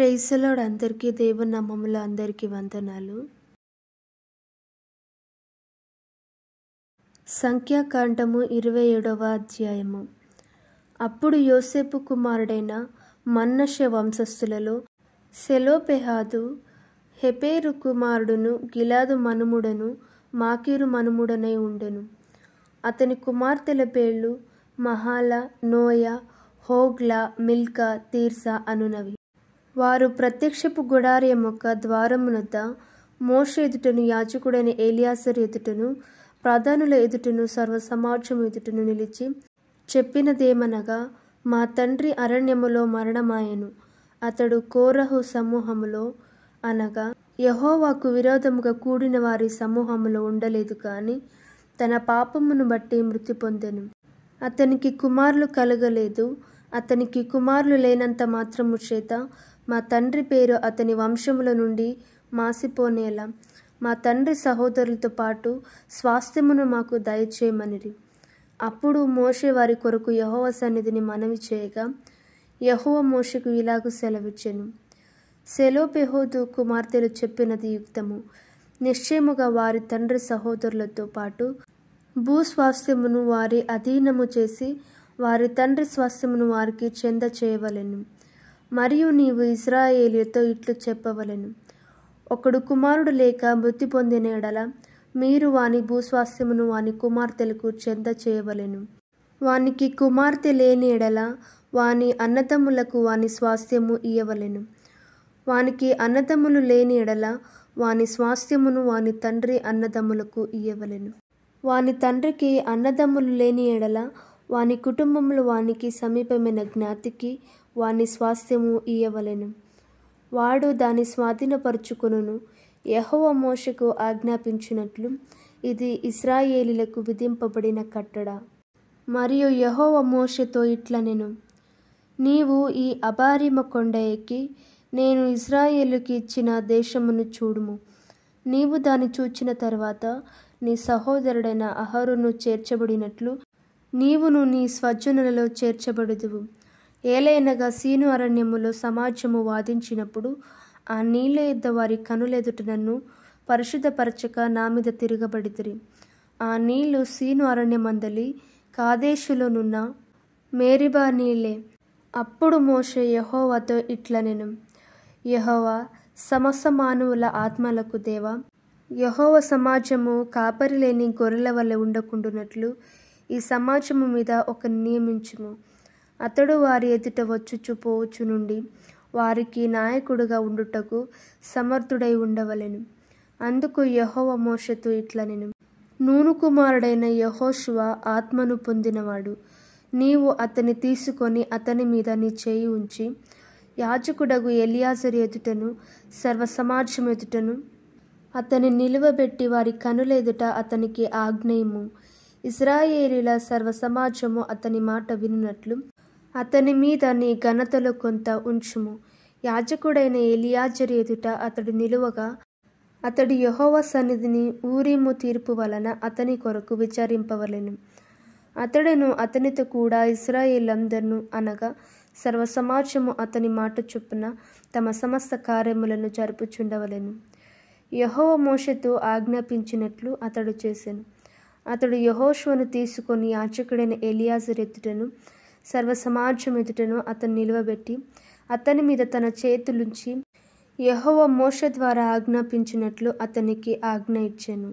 Praise the lord. అందరికీ దేవుని నామములో అందరికీ వందనాలు. సంఖ్యాకాండము 27వ అధ్యాయము. అప్పుడు యోసేపు కుమారుడైన మనష్షే వంశస్థులలో సెలోపెహాదు హెపెరు కుమారుడును గిలాదు మనుమడును మాకీరు మనుమడునై ఉండెను. అతని కుమార్తెల పేర్లు మహలా, నోయా, హోగ్లా, మిల్కా, తీర్సా అనునవి. వారు ప్రత్యక్షపు గుడారం యొక్క ద్వారమునొద్ద మోషే ఎదుటను, యాజకుడైన ఎలియాజరు ఎదుటను, ప్రధానుల ఎదుటను, సర్వసమాజము ఎదుటను నిలిచి చెప్పినదేమనగా, మా తండ్రి అరణ్యములో మరణమాయెను. అతడు కోరహు సమూహములో అనగా యెహోవాకు విరోధముగా కూడిన వారి సమూహములో ఉండలేదు కానీ తన పాపమును బట్టి మృతి పొందెను. అతనికి కుమారులు కలగలేదు. అతనికి కుమారులు లేనంత మాత్రము చేత మా తండ్రి పేరు అతని వంశముల నుండి మాసిపోనేలా మా తండ్రి సహోదరులతో పాటు స్వాస్థ్యమును మాకు దయచేయమనిరి. అప్పుడు మోషే వారి కొరకు యెహోవా సన్నిధిని మనవి చేయగా, యెహోవా మోషేకు ఇలాగు సెలవిచ్చెను. సెలోపెహోదు కుమార్తెలు చెప్పినది యుక్తము. నిశ్చయముగా వారి తండ్రి సహోదరులతో పాటు భూస్వాస్థ్యమును వారి అధీనము చేసి వారి తండ్రి స్వాస్థ్యమును వారికి చెంద చేయవలెను. మరియు నీవు ఇశ్రాయేలీయులతో ఇట్లు చెప్పవలెను, ఒకడు కుమారుడు లేక మృతి పొందిన ఎడల మీరు వాని భూస్వాస్థ్యమును వాని కుమార్తెలకు చెంద చేయవలెను. వానికి కుమార్తె లేని ఎడల వాని అన్నదమ్ములకు వాని స్వాస్థ్యము ఇయ్యవలెను. వానికి అన్నదమ్ములు లేని ఎడల వాని స్వాస్థ్యమును వాని తండ్రి అన్నదమ్ములకు ఇయ్యవలెను. వాని తండ్రికి అన్నదమ్ములు లేని ఎడల వాని కుటుంబములు వానికి సమీపమైన జ్ఞాతికి వాని స్వాస్థ్యము ఇయ్యవలెను. వాడు దాని స్వాధీనపరుచుకొనును. యెహోవా మోషేకు ఆజ్ఞాపించినట్లు ఇది ఇశ్రాయేలీయులకు విధింపబడిన కట్టడ. మరియు యెహోవా మోషేతో ఇట్లనెను, నీవు ఈ అబారీమ కొండ ఎక్కి నేను ఇశ్రాయేలుకి ఇచ్చిన దేశమును చూడుము. నీవు దాన్ని చూచిన తర్వాత నీ సహోదరుడైన అహరోను చేర్చబడినట్లు నీవును నీ స్వజనులలో చేర్చబడుదువు. ఏలయనగా సీను అరణ్యములో సమాజము వాదించినప్పుడు ఆ నీళ్ల యొద్ద వారి కనులెదుట నన్ను పరిశుద్ధపరచక నా మీద తిరగబడితిరి. ఆ నీళ్లు సీను అరణ్యమందలి కాదేషులోనున్న మేరిబా నీళ్లే. అప్పుడు మోషే యెహోవాతో ఇట్లనెను, యెహోవా సమస్త మానవుల ఆత్మలకు దేవా, యెహోవా సమాజము కాపరి లేని గొర్రెల వలె ఉండకుండునట్లు ఈ సమాజము మీద ఒకని నియమించుము. అతడు వారి ఎదుట వచ్చుచు పోవచ్చు నుండి వారికి నాయకుడుగా ఉండుటకు సమర్థుడై ఉండవలెను. అందుకు యెహోవా మోషేతో ఇట్లనెను, నూను కుమారుడైన యెహోషువ ఆత్మను పొందినవాడు. నీవు అతన్ని తీసుకొని అతని మీద నీ చేయి ఉంచి యాజకుడగు ఎలియాజరు ఎదుటను సర్వసమాజం ఎదుటను అతని నిలువబెట్టి వారి కనుల ఎదుట అతనికి ఆజ్ఞయిమ్ము. ఇశ్రాయేలీయుల సర్వసమాజము అతని మాట వినునట్లు అతని మీద నీ ఘనతలో కొంత ఉంచుము. యాజకుడైన ఎలియాజరు ఎదుట అతడు నిలువగా అతడు యెహోవా సన్నిధిని ఊరీము తీర్పు వలన అతని కొరకు విచారింపవలెను. అతడును అతనితో కూడా ఇశ్రాయేలీయులందరూ అనగా సర్వసమాజము అతని మాట చొప్పున తమ సమస్త కార్యములను జరుపుచుండవలెను. యెహోవా మోషేతో ఆజ్ఞాపించినట్లు అతడు చేసెను. అతడు యెహోషువను తీసుకొని యాజకుడైన ఎలియాజరు ఎదుటను సర్వసమాజం ఎదుటను అతను నిలువబెట్టి అతని మీద తన చేతులుంచి యెహోవా మోషే ద్వారా ఆజ్ఞాపించినట్లు అతనికి ఆజ్ఞ ఇచ్చెను.